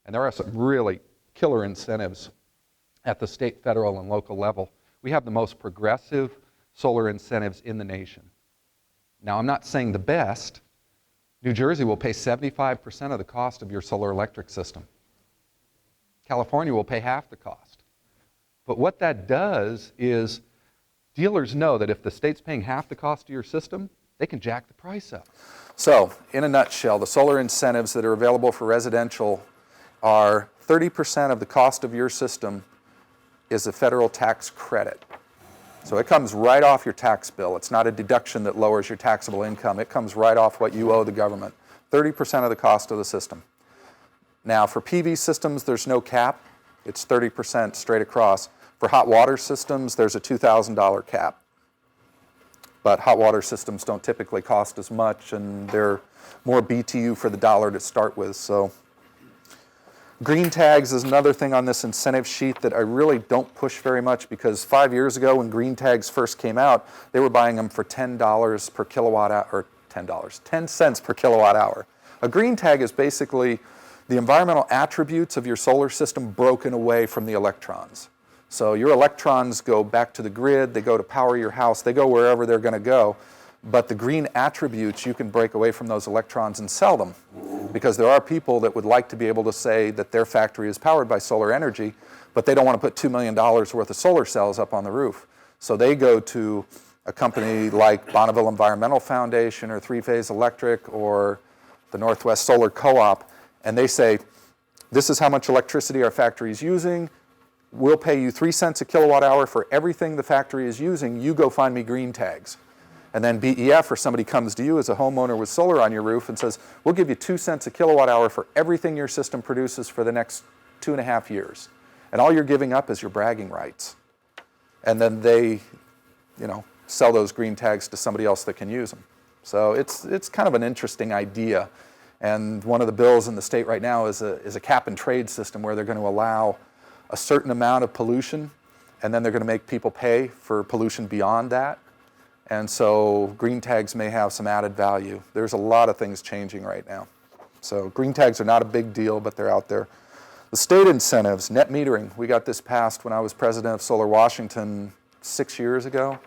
And there are some really killer incentives at the state, federal, and local level. We have the most progressive solar incentives in the nation. Now, I'm not saying the best. New Jersey will pay 75% of the cost of your solar electric system. California will pay half the cost. But what that does is dealers know that if the state's paying half the cost of your system, they can jack the price up. So, in a nutshell, the solar incentives that are available for residential are 30% of the cost of your system is a federal tax credit. So it comes right off your tax bill. It's not a deduction that lowers your taxable income. It comes right off what you owe the government. 30% of the cost of the system. Now, for PV systems, there's no cap. It's 30% straight across. For hot water systems, there's a $2,000 cap. But hot water systems don't typically cost as much, and they're more BTU for the dollar to start with. So, green tags is another thing on this incentive sheet that I really don't push very much, because 5 years ago when green tags first came out, they were buying them for $10 per kilowatt hour, or 10 cents per kilowatt hour. A green tag is basically the environmental attributes of your solar system broken away from the electrons. So your electrons go back to the grid, they go to power your house, they go wherever they're going to go. But the green attributes, you can break away from those electrons and sell them. Because there are people that would like to be able to say that their factory is powered by solar energy, but they don't want to put $2 million worth of solar cells up on the roof. So they go to a company like Bonneville Environmental Foundation or Three Phase Electric or the Northwest Solar Co-op, and they say, this is how much electricity our factory is using. We'll pay you 3 cents a kilowatt hour for everything the factory is using. You go find me green tags. And then BEF or somebody comes to you as a homeowner with solar on your roof and says, we'll give you 2 cents a kilowatt hour for everything your system produces for the next 2.5 years. And all you're giving up is your bragging rights. And then they, sell those green tags to somebody else that can use them. So it's kind of an interesting idea. And one of the bills in the state right now is a cap and trade system where they're going to allow a certain amount of pollution, and then they're going to make people pay for pollution beyond that. And so green tags may have some added value. There's a lot of things changing right now. So green tags are not a big deal, but they're out there. The state incentives, net metering, we got this passed when I was president of Solar Washington 6 years ago.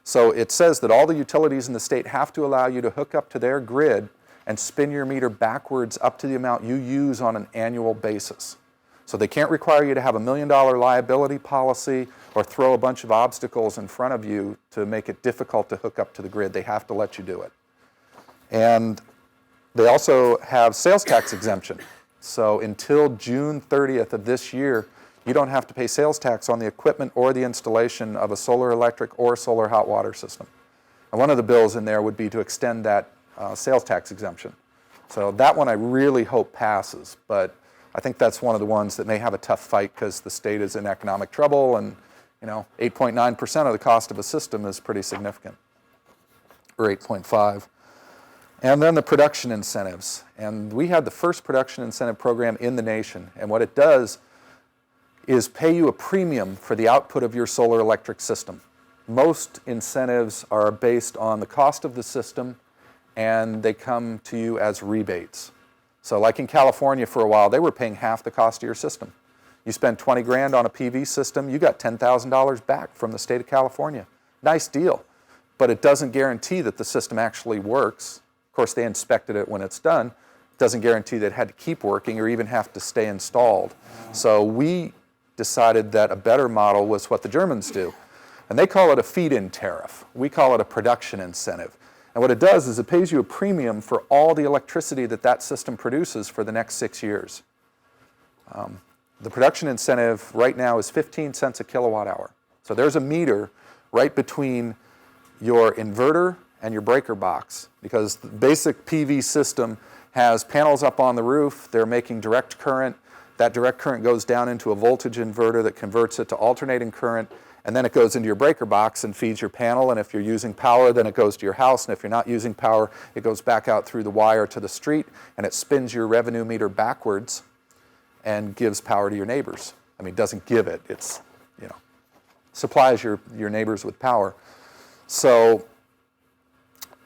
So it says that all the utilities in the state have to allow you to hook up to their grid and spin your meter backwards up to the amount you use on an annual basis. So they can't require you to have $1 million liability policy or throw a bunch of obstacles in front of you to make it difficult to hook up to the grid. They have to let you do it. And they also have sales tax exemption. So until June 30th of this year, you don't have to pay sales tax on the equipment or the installation of a solar electric or solar hot water system. And one of the bills in there would be to extend that sales tax exemption. So that one I really hope passes, but I think that's one of the ones that may have a tough fight because the state is in economic trouble, and 8.9% of the cost of a system is pretty significant, or 8.5. And then the production incentives. And we had the first production incentive program in the nation. And what it does is pay you a premium for the output of your solar electric system. Most incentives are based on the cost of the system, and they come to you as rebates. So like in California for a while, they were paying half the cost of your system. You spend 20 grand on a PV system, you got $10,000 back from the state of California. Nice deal, but it doesn't guarantee that the system actually works. Of course, they inspected it when it's done. It doesn't guarantee that it had to keep working or even have to stay installed. So we decided that a better model was what the Germans do. And they call it a feed-in tariff. We call it a production incentive. And what it does is it pays you a premium for all the electricity that system produces for the next 6 years. The production incentive right now is 15 cents a kilowatt hour. So there's a meter right between your inverter and your breaker box, because the basic PV system has panels up on the roof. They're making direct current. That direct current goes down into a voltage inverter that converts it to alternating current. And then it goes into your breaker box and feeds your panel. And if you're using power, then it goes to your house. And if you're not using power, it goes back out through the wire to the street. And it spins your revenue meter backwards and gives power to your neighbors. I mean, it doesn't give it. It's, supplies your neighbors with power. So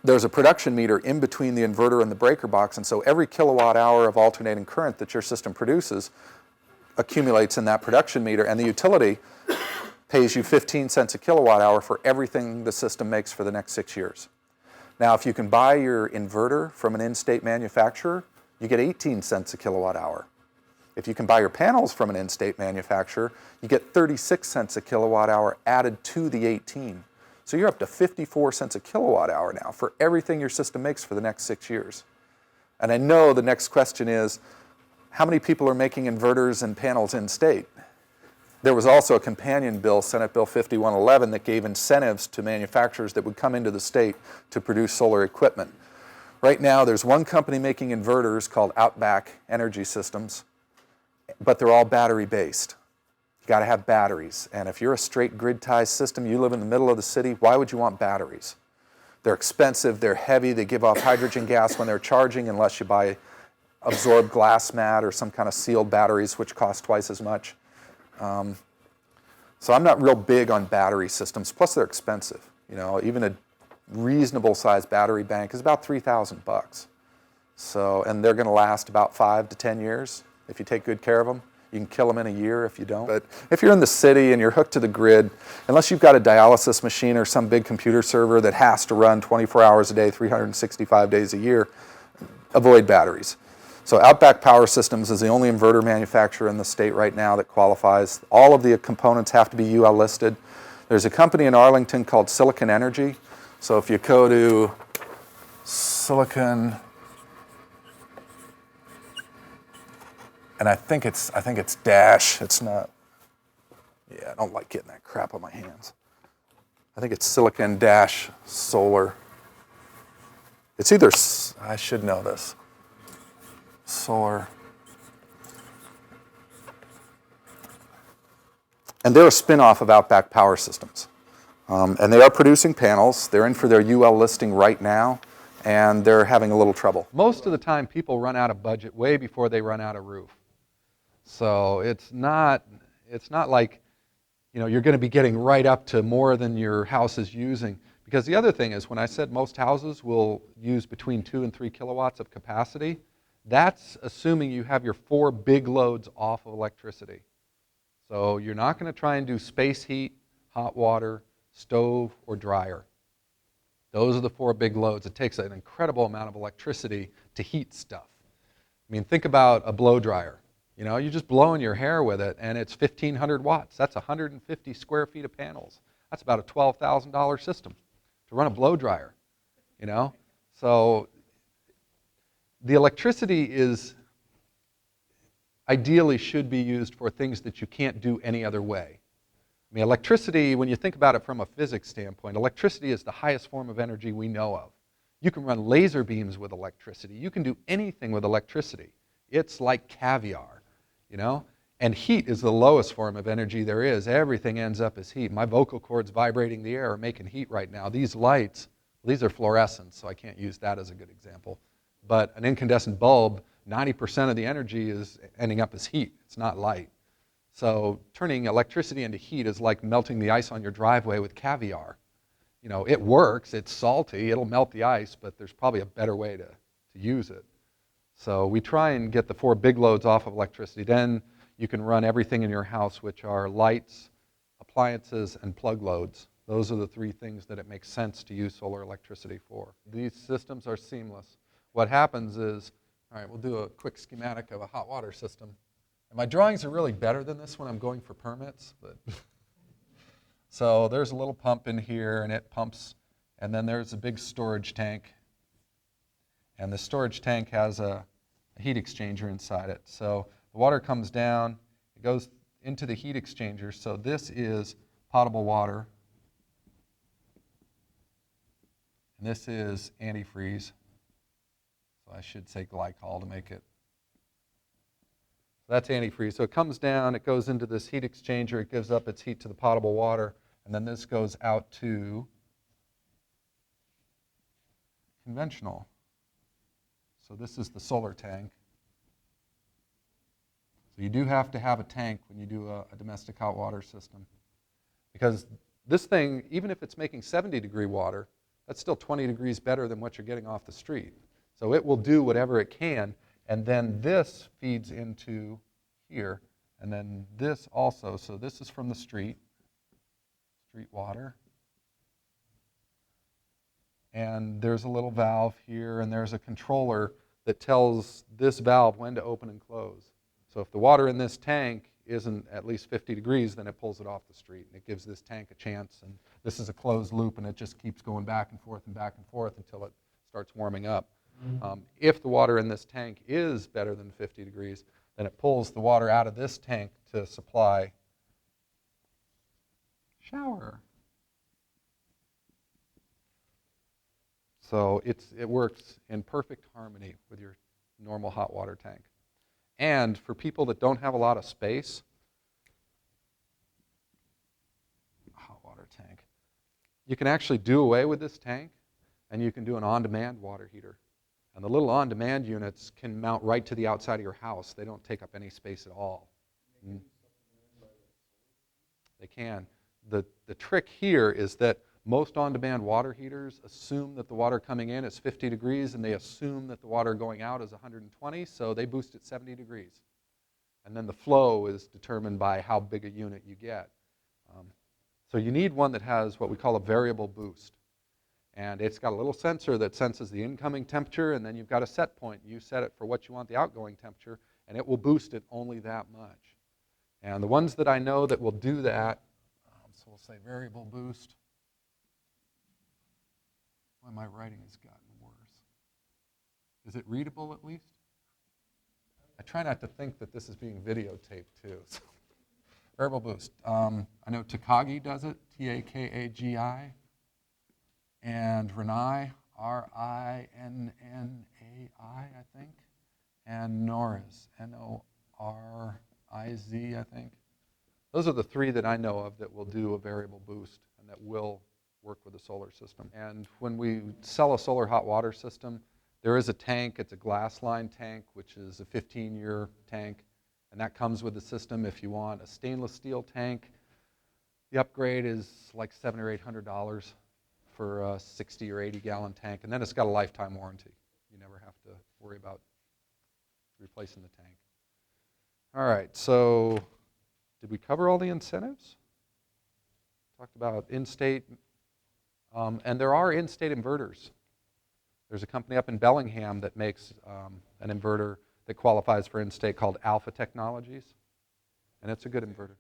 there's a production meter in between the inverter and the breaker box, and so every kilowatt hour of alternating current that your system produces accumulates in that production meter, and the utility pays you 15 cents a kilowatt hour for everything the system makes for the next 6 years. Now, if you can buy your inverter from an in-state manufacturer, you get 18 cents a kilowatt hour. If you can buy your panels from an in-state manufacturer, you get 36 cents a kilowatt hour added to the 18. So you're up to 54 cents a kilowatt hour now for everything your system makes for the next 6 years. And I know the next question is, how many people are making inverters and panels in-state? There was also a companion bill, Senate Bill 5111, that gave incentives to manufacturers that would come into the state to produce solar equipment. Right now, there's one company making inverters called Outback Energy Systems, but they're all battery-based. You got to have batteries. And if you're a straight grid-tied system, you live in the middle of the city, why would you want batteries? They're expensive, they're heavy, they give off hydrogen gas when they're charging unless you buy absorbed glass mat or some kind of sealed batteries, which cost twice as much. So I'm not real big on battery systems, plus they're expensive. You know, even a reasonable sized battery bank is about $3,000. So, and they're going to last about 5 to 10 years if you take good care of them. You can kill them in a year if you don't. But if you're in the city and you're hooked to the grid, unless you've got a dialysis machine or some big computer server that has to run 24 hours a day, 365 days a year, avoid batteries. So Outback Power Systems is the only inverter manufacturer in the state right now that qualifies. All of the components have to be UL listed. There's a company in Arlington called Silicon Energy. So if you go to Silicon, and I think it's dash, it's not, yeah, I don't like getting that crap on my hands. I think it's Silicon dash solar. It's either, I should know this. Solar. And they're a spin-off of Outback Power Systems. And they are producing panels. They're in for their UL listing right now, and they're having a little trouble. Most of the time, people run out of budget way before they run out of roof. So it's not like, you know, you're going to be getting right up to more than your house is using. Because the other thing is, when I said most houses will use between 2 and 3 kilowatts of capacity, that's assuming you have your 4 big loads off of electricity. So you're not going to try and do space heat, hot water, stove, or dryer. Those are the 4 big loads. It takes an incredible amount of electricity to heat stuff. I mean, think about a blow dryer. You know, you're just blowing your hair with it, and it's 1,500 watts. That's 150 square feet of panels. That's about a $12,000 system to run a blow dryer, you know? So the electricity is ideally should be used for things that you can't do any other way. I mean, electricity, when you think about it from a physics standpoint, electricity is the highest form of energy we know of. You can run laser beams with electricity. You can do anything with electricity. It's like caviar, you know? And heat is the lowest form of energy there is. Everything ends up as heat. My vocal cords vibrating the air are making heat right now. These lights, these are fluorescent, so I can't use that as a good example. But an incandescent bulb, 90% of the energy is ending up as heat. It's not light. So turning electricity into heat is like melting the ice on your driveway with caviar. You know, it works, it's salty, it'll melt the ice, but there's probably a better way to use it. So we try and get the 4 big loads off of electricity. Then you can run everything in your house, which are lights, appliances, and plug loads. Those are the 3 things that it makes sense to use solar electricity for. These systems are seamless. What happens is, all right, we'll do a quick schematic of a hot water system. And my drawings are really better than this when I'm going for permits, but so there's a little pump in here, and it pumps, and then there's a big storage tank. And the storage tank has a heat exchanger inside it. So the water comes down, it goes into the heat exchanger. So this is potable water, and this is antifreeze. So I should say glycol to make it. So that's antifreeze. So it comes down, it goes into this heat exchanger, it gives up its heat to the potable water, and then this goes out to conventional. So this is the solar tank. So you do have to have a tank when you do a domestic hot water system. Because this thing, even if it's making 70-degree water, That's still 20 degrees better than what you're getting off the street. So it will do whatever it can, and then this feeds into here, and then this also. So this is from the street water. And there's a little valve here, and there's a controller that tells this valve when to open and close. So if the water in this tank isn't at least 50 degrees, then it pulls it off the street, and it gives this tank a chance. And this is a closed loop, and it just keeps going back and forth until it starts warming up. If the water in this tank is better than 50 degrees, then it pulls the water out of this tank to supply shower. So it works in perfect harmony with your normal hot water tank. And for people that don't have a lot of space, hot water tank, you can actually do away with this tank, and you can do an on-demand water heater. And the little on-demand units can mount right to the outside of your house. They don't take up any space at all. They can. The trick here is that most on-demand water heaters assume that the water coming in is 50 degrees, and they assume that the water going out is 120, so they boost it 70 degrees. And then the flow is determined by how big a unit you get. So you need one that has what we call a variable boost. And it's got a little sensor that senses the incoming temperature, and then you've got a set point. You set it for what you want the outgoing temperature, and it will boost it only that much. And the ones that I know that will do that, so we'll say variable boost. Why my writing has gotten worse. Is it readable at least? I try not to think that this is being videotaped too. So. Variable boost. I know Takagi does it, Takagi, and Rinnai, Rinnai, I think, and Noriz, Noriz, I think. Those are the three that I know of that will do a variable boost and that will work with the solar system. And when we sell a solar hot water system, there is a tank. It's a glass line tank, which is a 15-year tank, and that comes with the system. If you want a stainless steel tank, the upgrade is like $700 or $800 for a 60 or 80 gallon tank, and then it's got a lifetime warranty. You never have to worry about replacing the tank. All right, so did we cover all the incentives? Talked about in-state, and there are in-state inverters. There's a company up in Bellingham that makes an inverter that qualifies for in-state called Alpha Technologies, and it's a good inverter.